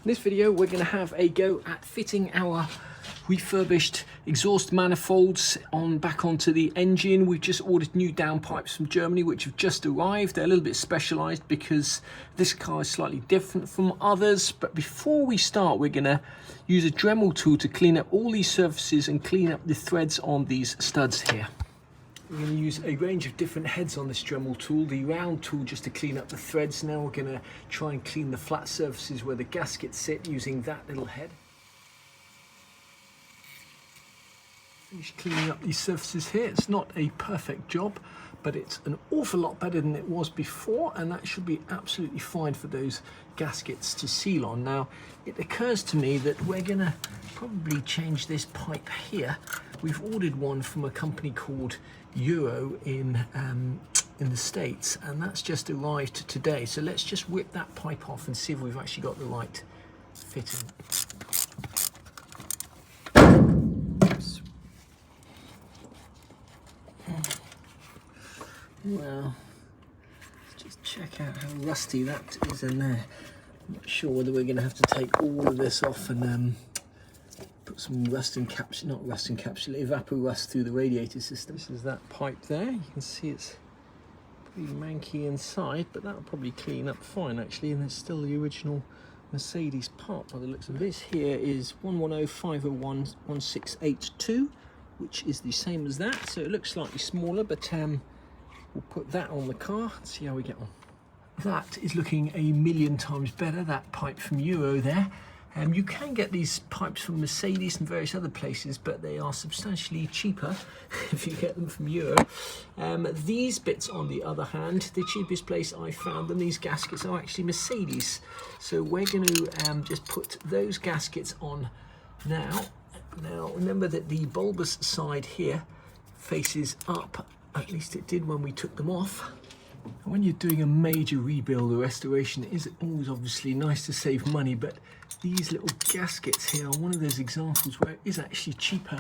In this video, we're going to have a go at fitting our refurbished exhaust manifolds back onto the engine. We've just ordered new downpipes from Germany, which have just arrived. They're a little bit specialized because this car is slightly different from others. But before we start, we're going to use a Dremel tool to clean up all these surfaces and clean up the threads on these studs here. We're going to use a range of different heads on this Dremel tool. The round tool just to clean up the threads. Now we're going to try and clean the flat surfaces where the gaskets sit using that little head. Finish cleaning up these surfaces here. It's not a perfect job, but it's an awful lot better than it was before, and that should be absolutely fine for those gaskets to seal on. Now, it occurs to me that we're going to probably change this pipe here. We've ordered one from a company called Euro in the States, and that's just arrived today. So let's just rip that pipe off and see if we've actually got the right fitting. Well, let's just check out how rusty that is in there. I'm not sure whether we're going to have to take all of this off and put some evapor rust through the radiator system. This is that pipe there. You can see it's pretty manky inside, but that'll probably clean up fine actually, and it's still the original Mercedes part by the looks of it. This here is 110-501-1682, which is the same as that, so it looks slightly smaller, but we'll put that on the car and see how we get on. That is looking a million times better, that pipe from Euro there. You can get these pipes from Mercedes and various other places, but they are substantially cheaper if you get them from Euro. These bits, on the other hand, the cheapest place I found them, these gaskets, are actually Mercedes. So we're going to just put those gaskets on now. Now, remember that the bulbous side here faces up. At least it did when we took them off. When you're doing a major rebuild or restoration, it is always obviously nice to save money, but these little gaskets here are one of those examples where it is actually cheaper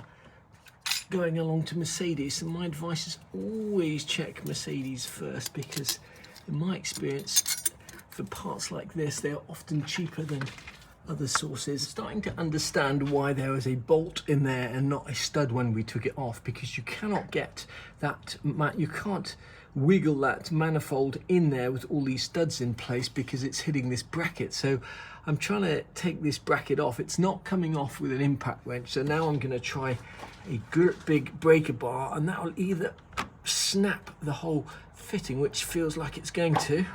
going along to Mercedes. And my advice is always check Mercedes first, because in my experience, for parts like this, they're often cheaper than other sources. Starting to understand why there was a bolt in there and not a stud when we took it off, because you cannot get that, you can't wiggle that manifold in there with all these studs in place because it's hitting this bracket. So I'm trying to take this bracket off. It's not coming off with an impact wrench. So now I'm going to try a big breaker bar, and that will either snap the whole fitting, which feels like it's going to.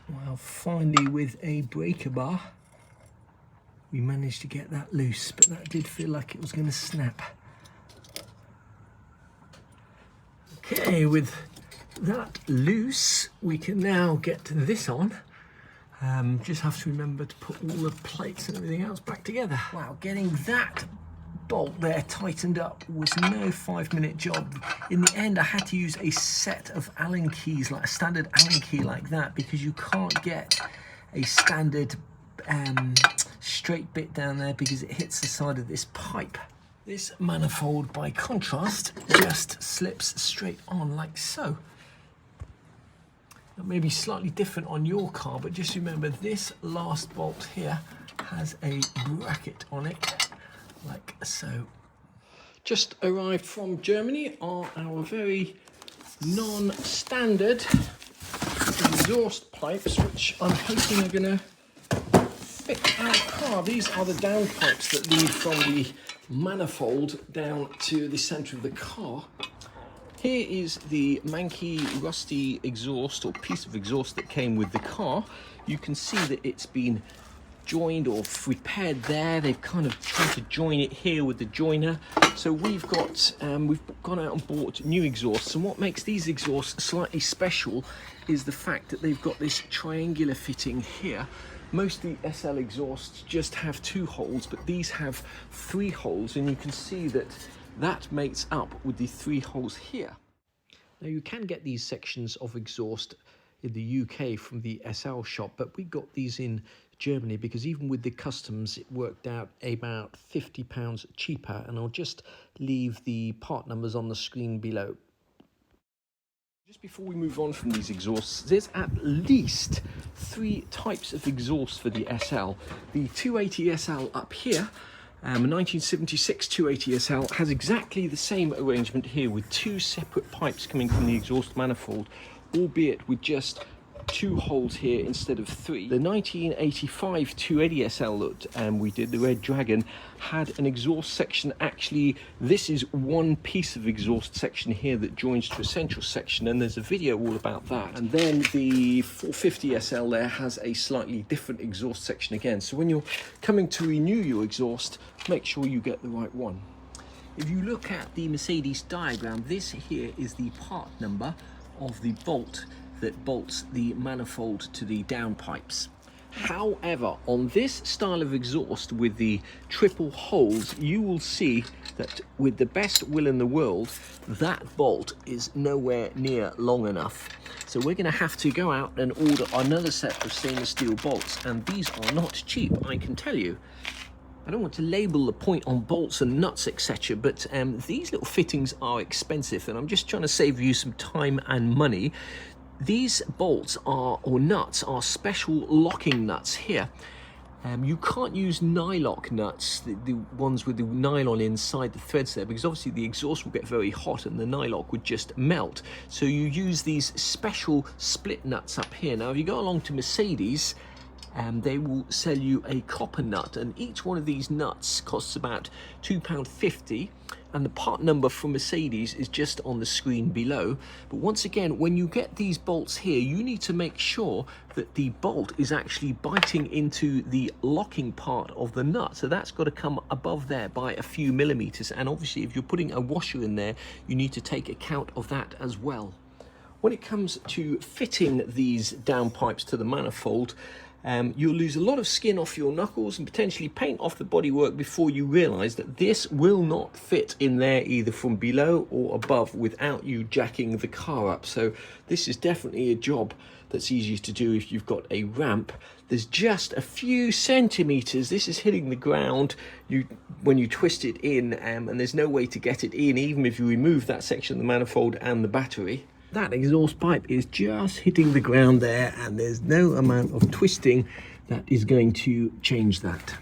Well, finally with a breaker bar, we managed to get that loose, but that did feel like it was going to snap. Okay, with that loose, we can now get this on. Just have to remember to put all the plates and everything else back together. Wow, getting that bolt there tightened up was no 5-minute job. In the end, I had to use a set of Allen keys, like a standard Allen key like that, because you can't get a standard straight bit down there because it hits the side of this pipe. This manifold, by contrast, just slips straight on like so. That may be slightly different on your car, but just remember this last bolt here has a bracket on it, like so. Just arrived from Germany are our very non-standard exhaust pipes, which I'm hoping are going to fit our car. These are the downpipes that lead from the manifold down to the centre of the car. Here is the manky, rusty exhaust or piece of exhaust that came with the car. You can see that it's been joined or repaired there. They've kind of tried to join it here with the joiner. So we've got we've gone out and bought new exhausts, and what makes these exhausts slightly special is the fact that they've got this triangular fitting here. Most of the SL exhausts just have 2 holes, but these have 3 holes, and you can see that that mates up with the 3 holes here. Now, you can get these sections of exhaust in the UK from the SL shop, but we got these in Germany because even with the customs, it worked out about £50 cheaper, and I'll just leave the part numbers on the screen below. Just before we move on from these exhausts, there's at least 3 types of exhaust for the SL. The 280 SL up here, a 1976 280 SL, has exactly the same arrangement here with 2 separate pipes coming from the exhaust manifold, albeit with just 2 holes here instead of 3. The 1985 280 SL that we did, the Red Dragon, had an exhaust section. Actually, this is one piece of exhaust section here that joins to a central section, and there's a video all about that. And then the 450 SL there has a slightly different exhaust section again. So when you're coming to renew your exhaust, make sure you get the right one. If you look at the Mercedes diagram, this here is the part number of the bolt that bolts the manifold to the downpipes. However, on this style of exhaust with the triple holes, you will see that with the best will in the world, that bolt is nowhere near long enough. So we're going to have to go out and order another set of stainless steel bolts, and these are not cheap, I can tell you. I don't want to label the point on bolts and nuts, etc., but these little fittings are expensive, and I'm just trying to save you some time and money. These bolts or nuts are special locking nuts here. You can't use nylock nuts, the ones with the nylon inside the threads there, because obviously the exhaust will get very hot and the nylock would just melt. So you use these special split nuts up here. Now, if you go along to Mercedes, they will sell you a copper nut, and each one of these nuts costs about £2.50, and the part number for Mercedes is just on the screen below. But once again, when you get these bolts here, you need to make sure that the bolt is actually biting into the locking part of the nut, so that's got to come above there by a few millimeters. And obviously if you're putting a washer in there, you need to take account of that as well. When it comes to fitting these downpipes to the manifold, you'll lose a lot of skin off your knuckles and potentially paint off the bodywork before you realise that this will not fit in there either from below or above without you jacking the car up. So this is definitely a job that's easy to do if you've got a ramp. There's just a few centimetres, this is hitting the ground when you twist it in, and there's no way to get it in even if you remove that section of the manifold and the battery. That exhaust pipe is just hitting the ground there, and there's no amount of twisting that is going to change that.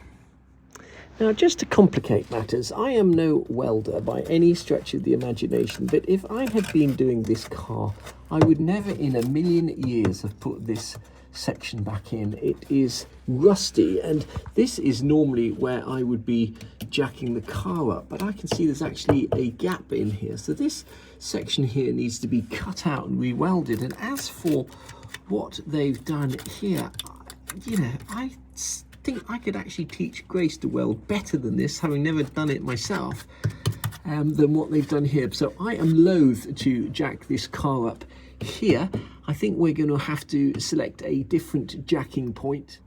Now, just to complicate matters, I am no welder by any stretch of the imagination, but if I had been doing this car, I would never in a million years have put this section back in. It is rusty, and this is normally where I would be jacking the car up, but I can see there's actually a gap in here, so this section here needs to be cut out and re-welded. And as for what they've done here, you know, I think I could actually teach Grace to weld better than this, having never done it myself, than what they've done here. So I am loath to jack this car up here. I think we're going to have to select a different jacking point.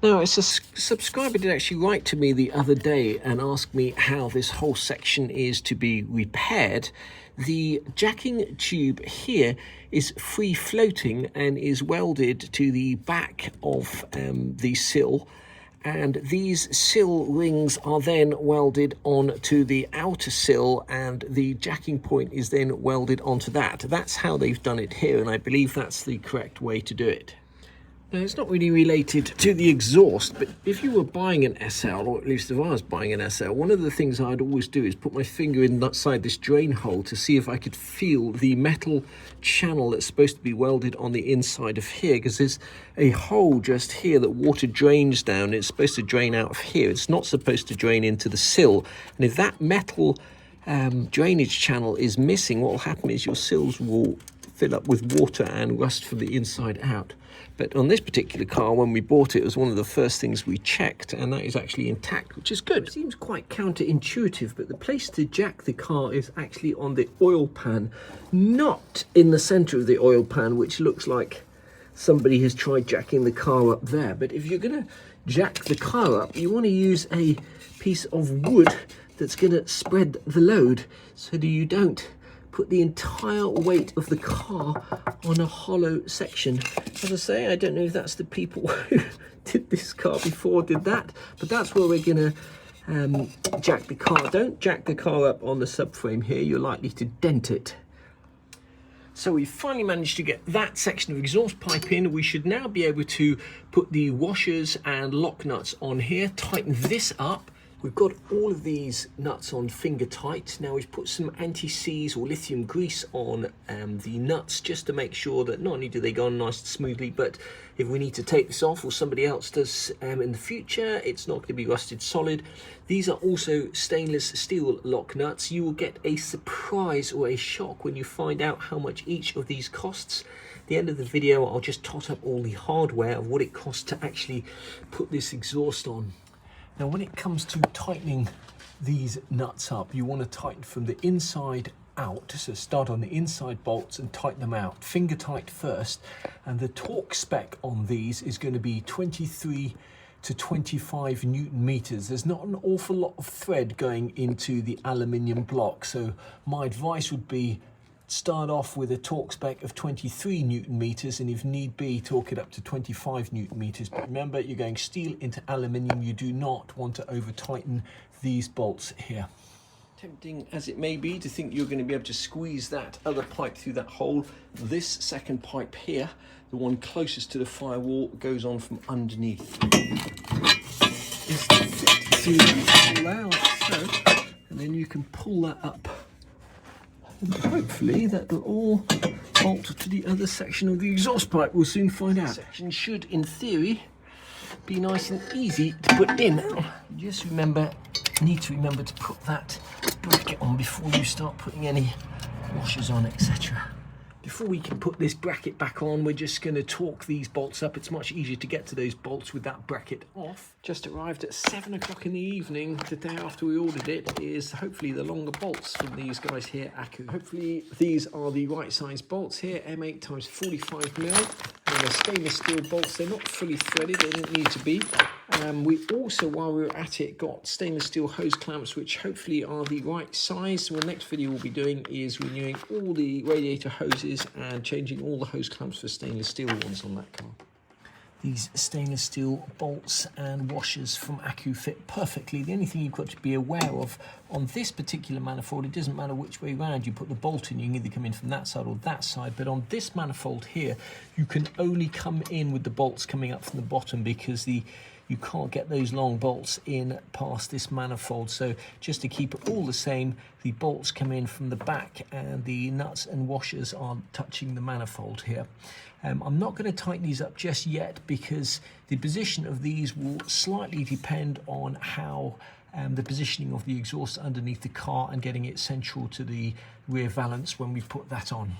Now, it's a subscriber did actually write to me the other day and ask me how this whole section is to be repaired. The jacking tube here is free floating and is welded to the back of the sill, and these sill rings are then welded onto the outer sill, and the jacking point is then welded onto that. That's how they've done it here, and I believe that's the correct way to do it. Now, it's not really related to the exhaust, but if you were buying an SL, or at least if I was buying an SL, one of the things I'd always do is put my finger inside this drain hole to see if I could feel the metal channel that's supposed to be welded on the inside of here, because there's a hole just here that water drains down. It's supposed to drain out of here. It's not supposed to drain into the sill. And if that metal drainage channel is missing, what will happen is your sills will fill up with water and rust from the inside out. But on this particular car, when we bought it, it was one of the first things we checked, and that is actually intact, which is good. It seems quite counterintuitive, but the place to jack the car is actually on the oil pan, not in the center of the oil pan, which looks like somebody has tried jacking the car up there. But if you're going to jack the car up, you want to use a piece of wood that's going to spread the load so that you don't put the entire weight of the car on a hollow section. As I say, I don't know if that's the people who did this car before did that, but that's where we're gonna jack the car. Don't jack the car up on the subframe here, you're likely to dent it. So we finally managed to get that section of exhaust pipe in. We should now be able to put the washers and lock nuts on here, tighten this up. We've got all of these nuts on finger tight. Now we've put some anti-seize or lithium grease on the nuts just to make sure that not only do they go on nice and smoothly, but if we need to take this off or somebody else does in the future, it's not going to be rusted solid. These are also stainless steel lock nuts. You will get a surprise or a shock when you find out how much each of these costs. At the end of the video, I'll just tot up all the hardware of what it costs to actually put this exhaust on. Now, when it comes to tightening these nuts up, you want to tighten from the inside out. So start on the inside bolts and tighten them out. Finger tight first. And the torque spec on these is going to be 23 to 25 Newton meters. There's not an awful lot of thread going into the aluminium block. So my advice would be start off with a torque spec of 23 Newton meters, and if need be, torque it up to 25 Newton meters. But remember, you're going steel into aluminium. You do not want to over tighten these bolts here. Tempting as it may be to think you're going to be able to squeeze that other pipe through that hole, this second pipe here, the one closest to the firewall, goes on from underneath. Just fit through that hole like so, and then you can pull that up. And hopefully that will all bolt to the other section of the exhaust pipe. We'll soon find out. This section should, in theory, be nice and easy to put in. Just need to remember to put that bracket on before you start putting any washers on, etc. Before we can put this bracket back on, we're just going to torque these bolts up. It's much easier to get to those bolts with that bracket off. Just arrived at 7 o'clock in the evening. The day after we ordered it is hopefully the longer bolts from these guys here, Accu. Hopefully these are the right size bolts here, M8 x 45mm. And they're stainless steel bolts. They're not fully threaded, they don't need to be. We also, while we were at it, got stainless steel hose clamps, which hopefully are the right size. So the next video we'll be doing is renewing all the radiator hoses and changing all the hose clamps for stainless steel ones on that car. These stainless steel bolts and washers from Accu fit perfectly. The only thing you've got to be aware of on this particular manifold, it doesn't matter which way around you put the bolt in, you can either come in from that side or that side, but on this manifold here, you can only come in with the bolts coming up from the bottom because you can't get those long bolts in past this manifold. So just to keep it all the same, the bolts come in from the back and the nuts and washers are touching the manifold here. I'm not going to tighten these up just yet because the position of these will slightly depend on how the positioning of the exhaust underneath the car and getting it central to the rear valance when we put that on.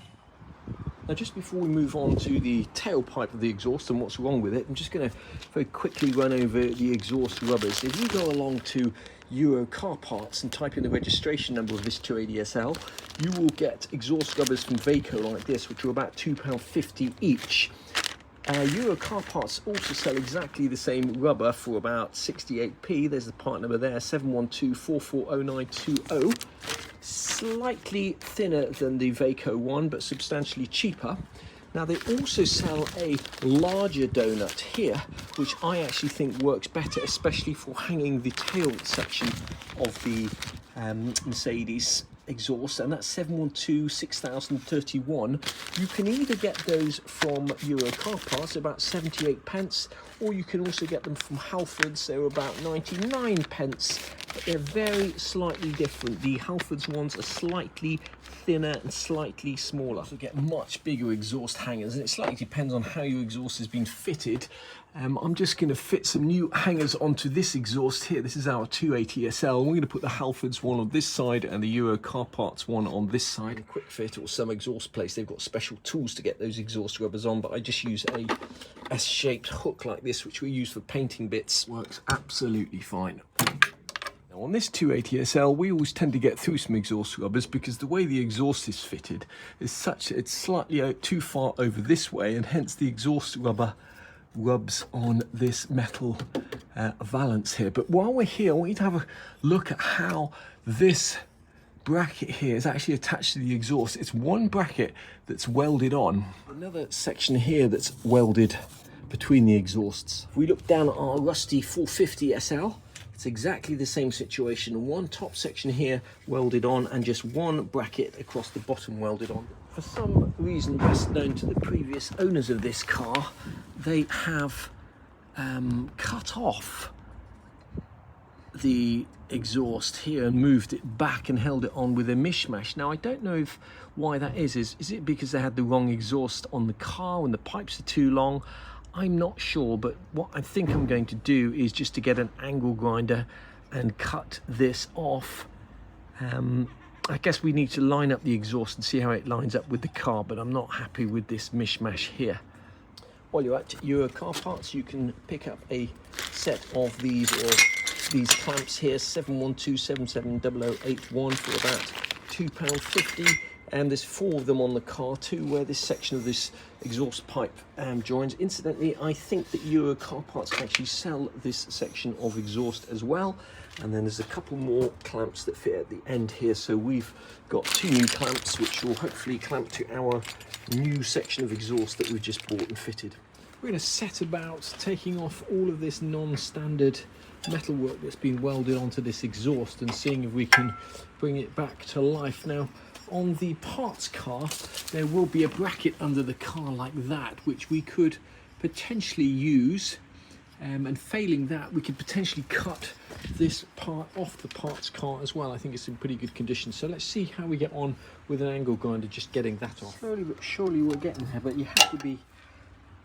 Now, just before we move on to the tailpipe of the exhaust and what's wrong with it, I'm just going to very quickly run over the exhaust rubbers. If you go along to Euro Car Parts and type in the registration number of this 280SL, you will get exhaust rubbers from Vaco like this, which are about £2.50 each. Euro Car Parts also sell exactly the same rubber for about 68p. There's the part number there, 712440920. Slightly thinner than the Vaco one, but substantially cheaper. Now, they also sell a larger donut here, which I actually think works better, especially for hanging the tail section of the Mercedes exhaust, and that's 7126031. You can either get those from Euro Car Parts, about 78p, or you can also get them from Halfords. They're about 99p, but they're very slightly different. The Halfords ones are slightly thinner and slightly smaller. So get much bigger exhaust hangers, and it slightly depends on how your exhaust has been fitted. I'm just going to fit some new hangers onto this exhaust here. This is our 280SL. We're going to put the Halfords one on this side and the Euro Car Parts one on this side. Quick Fit or some exhaust place, they've got special tools to get those exhaust rubbers on, but I just use a S-shaped hook like this, which we use for painting bits. Works absolutely fine. Now, on this 280SL, we always tend to get through some exhaust rubbers because the way the exhaust is fitted is such that it's slightly too far over this way, and hence the exhaust rubber rubs on this metal valance here. But while we're here, I want you to have a look at how this bracket here is actually attached to the exhaust. It's one bracket that's welded on, another section here that's welded between the exhausts. If we look down at our rusty 450SL, it's exactly the same situation. One top section here welded on and just one bracket across the bottom welded on. For some reason best known to the previous owners of this car, they have cut off the exhaust here and moved it back and held it on with a mishmash. Now I don't know why that is it because they had the wrong exhaust on the car and the pipes are too long? I'm not sure, but what I think I'm going to do is just to get an angle grinder and cut this off. I guess we need to line up the exhaust and see how it lines up with the car, but I'm not happy with this mishmash here. While you're at Euro Car Parts, you can pick up a set of these clamps here, 712770081 for about £2.50, and there's 4 of them on the car too, where this section of this exhaust pipe joins. Incidentally, I think that Euro Car Parts actually sell this section of exhaust as well, and then there's a couple more clamps that fit at the end here, so we've got 2 new clamps which will hopefully clamp to our new section of exhaust that we've just bought and fitted. We're going to set about taking off all of this non-standard metalwork that's been welded onto this exhaust and seeing if we can bring it back to life. Now, on the parts car, there will be a bracket under the car like that, which we could potentially use, and failing that, we could potentially cut this part off the parts car as well. I think it's in pretty good condition. So let's see how we get on with an angle grinder, just getting that off. Slowly but surely we're getting there, but you have to be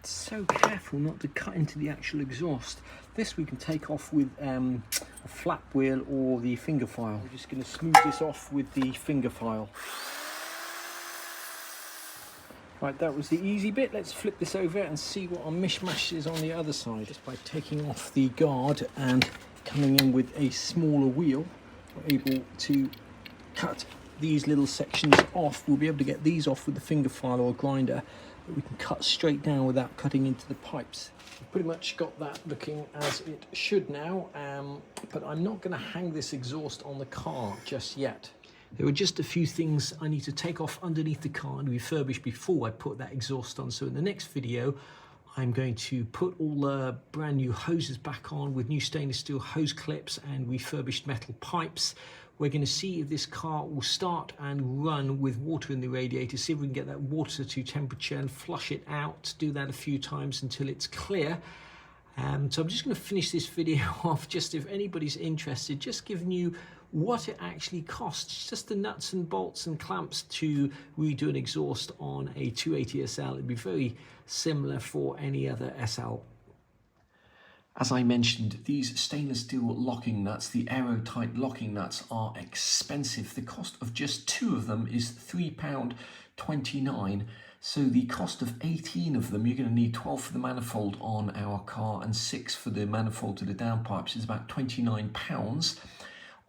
so careful not to cut into the actual exhaust. This we can take off with a flat wheel or the finger file. We're just going to smooth this off with the finger file. Right, that was the easy bit. Let's flip this over and see what our mishmash is on the other side. Just by taking off the guard and coming in with a smaller wheel, we're able to cut these little sections off. We'll be able to get these off with the finger file or a grinder, but we can cut straight down without cutting into the pipes. We've pretty much got that looking as it should now, but I'm not going to hang this exhaust on the car just yet. There are just a few things I need to take off underneath the car and refurbish before I put that exhaust on. So in the next video, I'm going to put all the brand new hoses back on with new stainless steel hose clips and refurbished metal pipes. We're going to see if this car will start and run with water in the radiator, see if we can get that water to temperature and flush it out. Do that a few times until it's clear. So I'm just going to finish this video off, just if anybody's interested, just giving you what it actually costs, just the nuts and bolts and clamps to redo an exhaust on a 280 SL. It'd be very similar for any other SL. As I mentioned, these stainless steel locking nuts, the aerotight locking nuts, are expensive. The cost of just 2 of them is £3.29. So the cost of 18 of them, you're going to need 12 for the manifold on our car and 6 for the manifold to the downpipes, is about £29.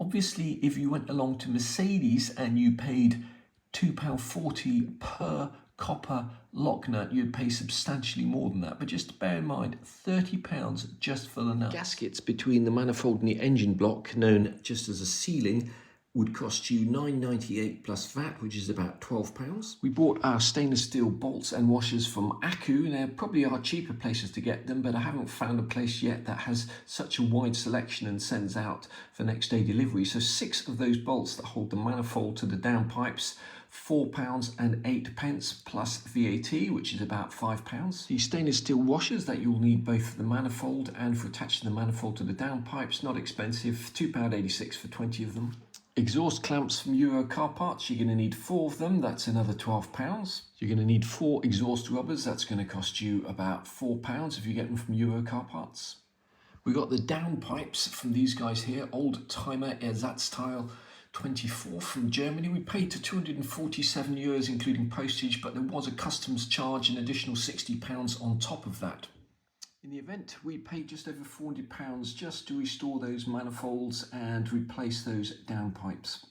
Obviously, if you went along to Mercedes and you paid £2.40 per copper lock nut, you'd pay substantially more than that. But just bear in mind, £30 just for the nuts. Gaskets between the manifold and the engine block, known just as a sealing, would cost you £9.98 plus VAT, which is about £12. We bought our stainless steel bolts and washers from Akku. There probably are cheaper places to get them, but I haven't found a place yet that has such a wide selection and sends out for next day delivery. So 6 of those bolts that hold the manifold to the downpipes, £4.08 plus VAT, which is about £5. The stainless steel washers that you'll need both for the manifold and for attaching the manifold to the downpipes, not expensive, £2.86 for 20 of them. Exhaust clamps from Euro Car Parts, you're going to need 4 of them, that's another £12. You're going to need 4 exhaust rubbers, that's going to cost you about £4 if you get them from Euro Car Parts. We got the downpipes from these guys here, Old Timer Ersatzteil 24 from Germany. We paid to €247 including postage, but there was a customs charge, an additional £60 on top of that. In the event, we paid just over £400 just to restore those manifolds and replace those downpipes.